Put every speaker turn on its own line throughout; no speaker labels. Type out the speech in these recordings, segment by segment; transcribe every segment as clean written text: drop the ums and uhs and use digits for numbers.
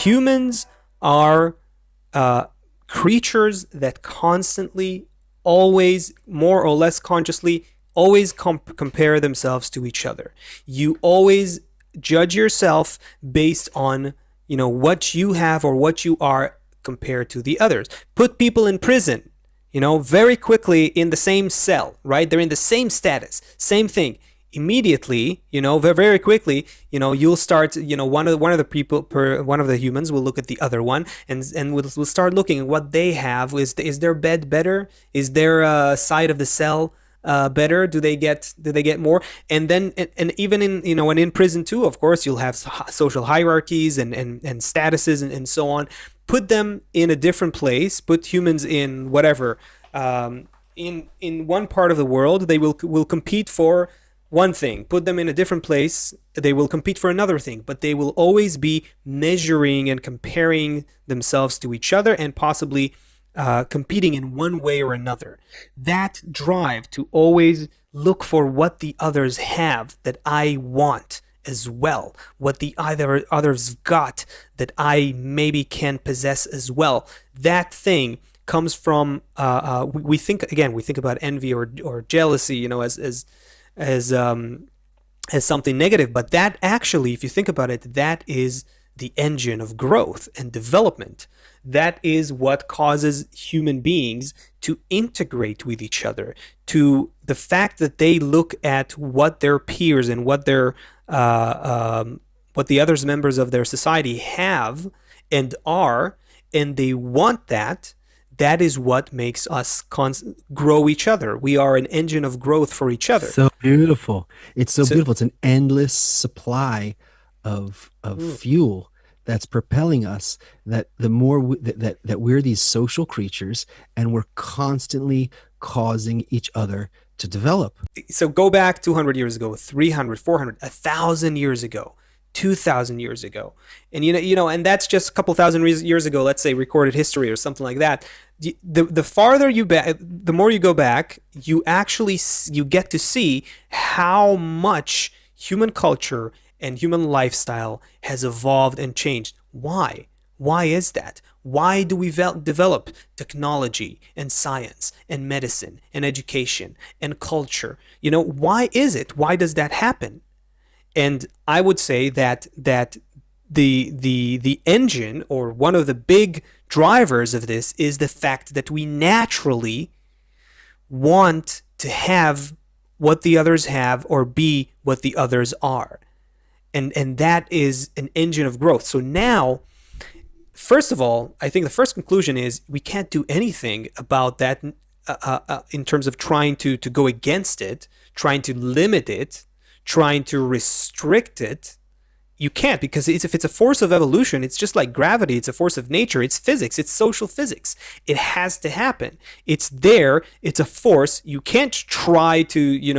Humans are creatures that constantly, always, more or less consciously, always compare themselves to each other. You always judge yourself based on, what you have or what you are compared to the others. Put people in prison, very quickly in the same cell, right? They're in the same status, same thing. Immediately, very, very quickly, you'll start, one of the people, one of the humans will look at the other one, and we'll start looking at what they have. Is their bed better? Is their side of the cell better? Do they get more? And then, and even in, and in prison too, of course, you'll have social hierarchies and statuses and so on. Put them in a different place. Put humans in whatever, in one part of the world, they will compete for one thing. Put them in a different place, they will compete for another thing, but they will always be measuring and comparing themselves to each other, and possibly competing in one way or another. That drive to always look for what the others have that I want as well, what the others got that I maybe can possess as well. That thing comes from, we think about envy or jealousy, as something negative, but that actually, if you think about it, that is the engine of growth and development. That is what causes human beings to integrate with each other. To the fact that they look at what their peers and what their what the other members of their society have and are, and they want that. That is what makes us grow each other. We are an engine of growth for each other.
So beautiful. It's so
So,
beautiful. It's an endless supply of
mm,
fuel that's propelling us, that the more that we're these social creatures, and we're constantly causing each other to develop.
so go back 200 years ago, 300, 400, 1,000 years ago, 2,000 years ago. And and that's just a couple thousand years ago, let's say recorded history or something like that. The farther you back, the more you go back, you actually you get to see how much human culture and human lifestyle has evolved and changed. Why is that? Why do we develop technology and science and medicine and education and culture? Why is it? Why does that happen? And I would say that the engine, or one of the big drivers of this, is the fact that we naturally want to have what the others have, or be what the others are. And that is an engine of growth. So now, first of all, I think the first conclusion is we can't do anything about that, in terms of trying to go against it, trying to limit it, trying to restrict it. You can't, because if it's a force of evolution, it's just like gravity. It's a force of nature. It's physics. It's social physics. It has to happen. It's there. It's a force. You can't try to, you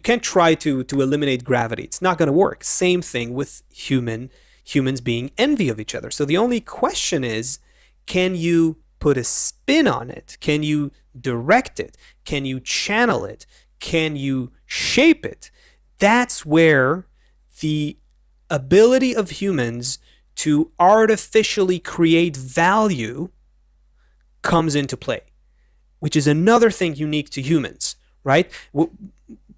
can't try to eliminate gravity. It's not going to work. Same thing with humans being envy of each other. So the only question is, can you put a spin on it? Can you direct it? Can you channel it? Can you shape it? That's where the ability of humans to artificially create value comes into play, which is another thing unique to humans, right? You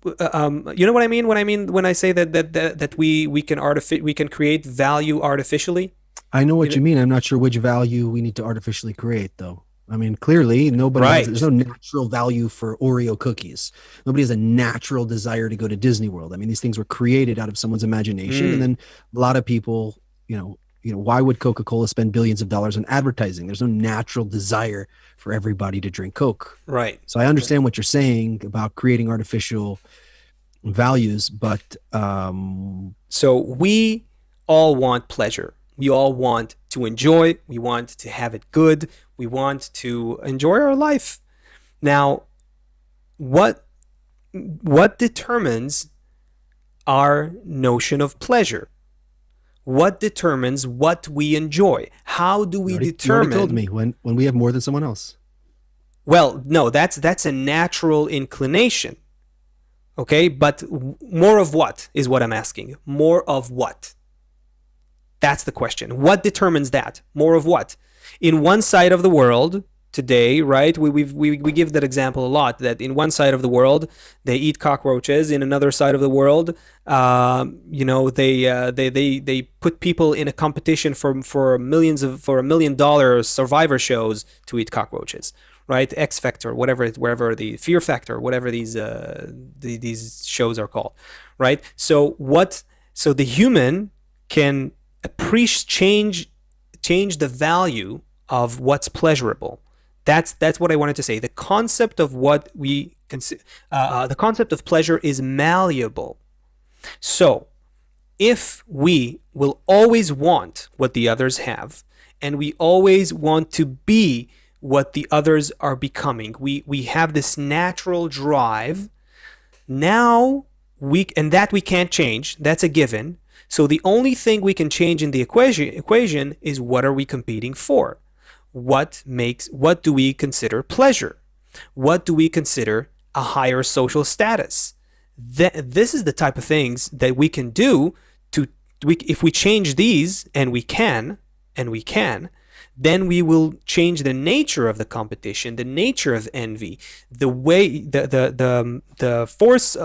know what I mean when I say that we can create value artificially.
I know
You
what
know,
you mean. I'm not sure which value we need to artificially create, though. I mean, clearly, there's
right?
no natural value for Oreo cookies. Nobody has a natural desire to go to Disney World. I mean, these things were created out of someone's imagination. And
Mm,
then a lot of people, why would Coca-Cola spend billions of dollars on advertising? There's no natural desire for everybody to drink Coke.
right.
So I understand what you're saying about creating artificial values, but
So we all want pleasure. We all want to enjoy. We want to have it good. We want to enjoy our life. Now, what what determines our notion of pleasure? What determines what we enjoy? How do we
you already told
determine?
me when we have more than someone else.
Well, no, that's a natural inclination. Okay, but more of what is what I'm asking. More of what? That's the question. What determines that? More of what? In one side of the world today, right? We give that example a lot. That in one side of the world they eat cockroaches. In another side of the world, they put people in a competition for $1 million survivor shows to eat cockroaches. Right, X Factor, wherever the Fear Factor, whatever these shows are called, right? So the human can appreciate change the value of what's pleasurable. That's what I wanted to say. The concept of what we consider, the concept of pleasure is malleable. So if we will always want what the others have, and we always want to be what the others are becoming, we have this natural drive. Now and that we can't change. That's a given. So the only thing we can change in the equation is what are we competing for? What do we consider pleasure? What do we consider a higher social status? This is the type of things that we can do if we change these, and we can, then we will change the nature of the competition, the nature of envy, the way the force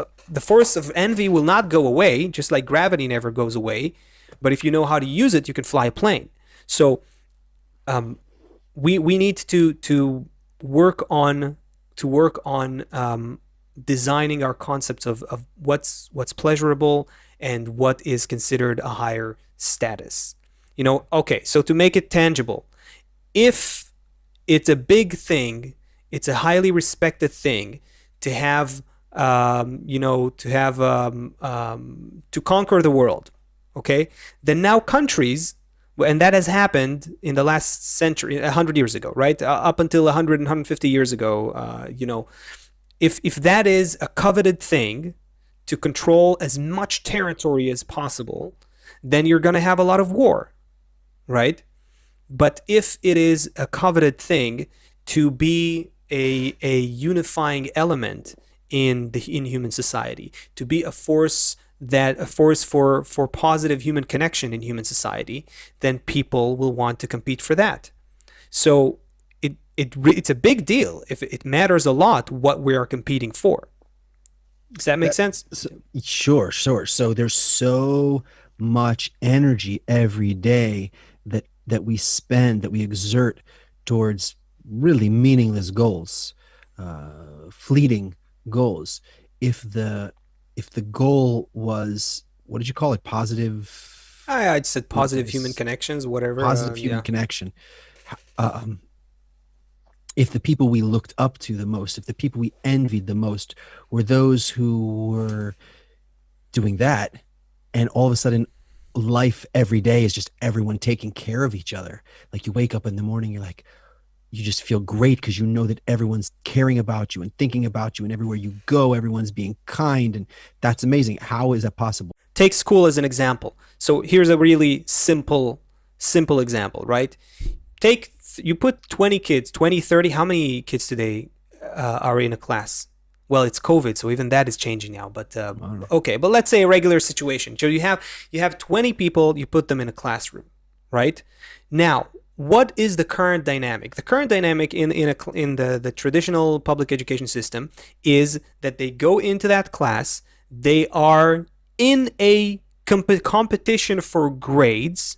of envy will not go away, just like gravity never goes away. But if you know how to use it, you can fly a plane. So we need to work on designing our concepts of what's pleasurable and what is considered a higher status. Okay, so to make it tangible, if it's a big thing, it's a highly respected thing to have, to conquer the world. Okay, then now countries, and that has happened in the last century, 100 years ago, right? Up until 100 and 150 years ago, if that is a coveted thing to control as much territory as possible, then you're going to have a lot of war, right? But if it is a coveted thing to be a unifying element in human society, to be a force for positive human connection in human society, then people will want to compete for that. So it's a big deal. If it matters a lot what we are competing for. Does that make sense?
Sure. So there's so much energy every day that we exert towards really meaningless goals, fleeting goals. If the goal was, what did you call it? Positive.
I said positive human connections, whatever.
Positive human connection. If the people we looked up to the most, if the people we envied the most were those who were doing that, and all of a sudden life every day is just everyone taking care of each other. Like you wake up in the morning, you just feel great because you know that everyone's caring about you and thinking about you, and everywhere you go, everyone's being kind, and that's amazing. How is that possible?
Take school as an example. So here's a really simple example, right? You put 20 kids, 20, 30, how many kids today are in a class? Well, it's COVID, so even that is changing now. But okay, but let's say a regular situation. So you have 20 people, you put them in a classroom, right? Now, what is the current dynamic? The current dynamic in the traditional public education system is that they go into that class, they are in a competition for grades.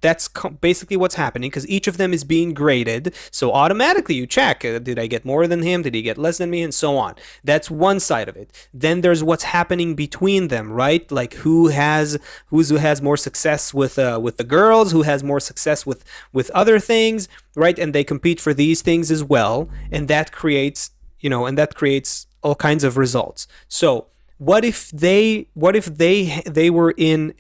That's basically what's happening, because each of them is being graded. So automatically you check, did I get more than him? Did he get less than me? And so on. That's one side of it. Then there's what's happening between them, right? Like who has more success with the girls, who has more success with other things, right? And they compete for these things as well, and that creates all kinds of results. So what if they were in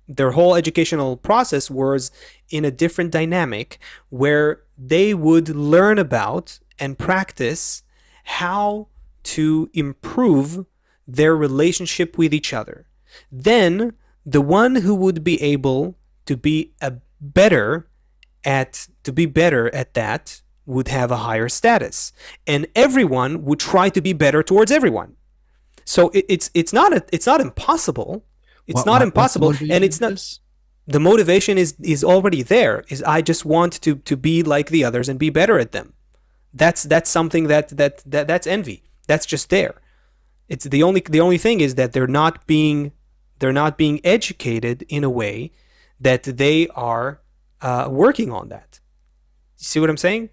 their whole educational process was in a different dynamic where they would learn about and practice how to improve their relationship with each other. Then the one who would be able to be better at that would have a higher status, and everyone would try to be better towards everyone. So it's not impossible. It's not impossible, and it's not. The motivation is already there. Is I just want to be like the others and be better at them. That's something that's envy. That's just there. It's the only thing is that they're not being educated in a way that they are working on that. You see what I'm saying?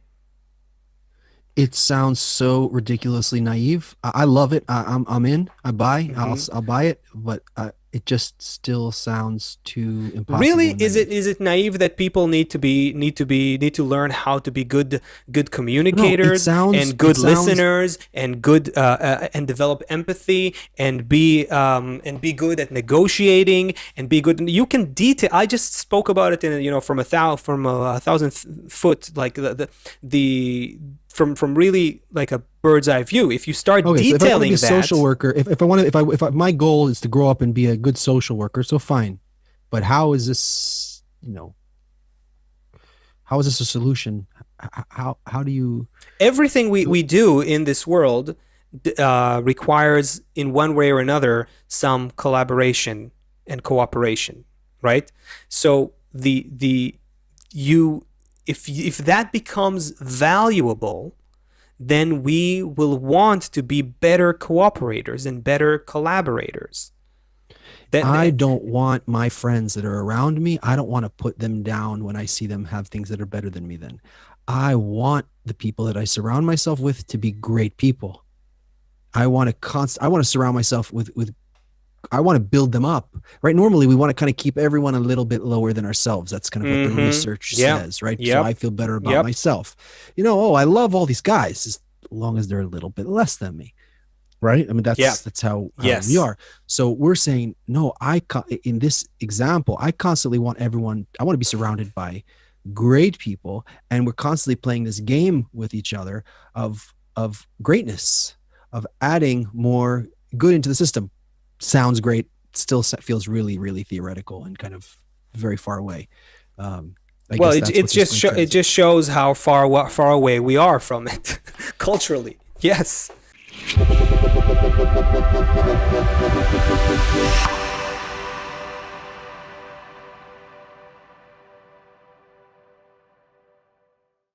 It sounds so ridiculously naive. I love it. I'm in. I buy.
Hmm.
I'll buy it. But it just still sounds too
Really,
impossible
is it
naive.
is it naive that people need to learn how to be good
No,
communicators and
it
good
sounds.
listeners and good and develop empathy and be good at negotiating and be good. You can detail. I just spoke about it in from a thousand foot, like the from really like a bird's eye view. If you start
Okay, so if I want to be a
detailing
social
that.
worker, if I want to, if I, my goal is to grow up and be a good social worker, so fine. But how is this, how is this a solution? How do you,
Everything we do in this world requires, in one way or another, some collaboration and cooperation, right? So the you if that becomes valuable, then we will want to be better cooperators and better collaborators.
I
That
don't want my friends that are around me, I don't want to put them down when I see them have things that are better than me then. I want the people that I surround myself with to be great people. I want to surround myself with I want to build them up, right? Normally, we want to kind of keep everyone a little bit lower than ourselves. That's kind of what the
mm-hmm.
research
Yeah.
says, right? So I
Yep.
feel better about
Yep.
myself. Oh, I love all these guys as long as they're a little bit less than me, right? I mean,
Yeah.
that's how we
Yes.
are. So we're saying, no, in this example, I constantly want everyone. I want to be surrounded by great people, and we're constantly playing this game with each other of greatness, of adding more good into the system. Sounds great, still feels really really theoretical and kind of very far away. I
Well,
guess
it
that's what
it's
just
just
brings
it
clarity.
just shows how far away we are from it culturally. Yes.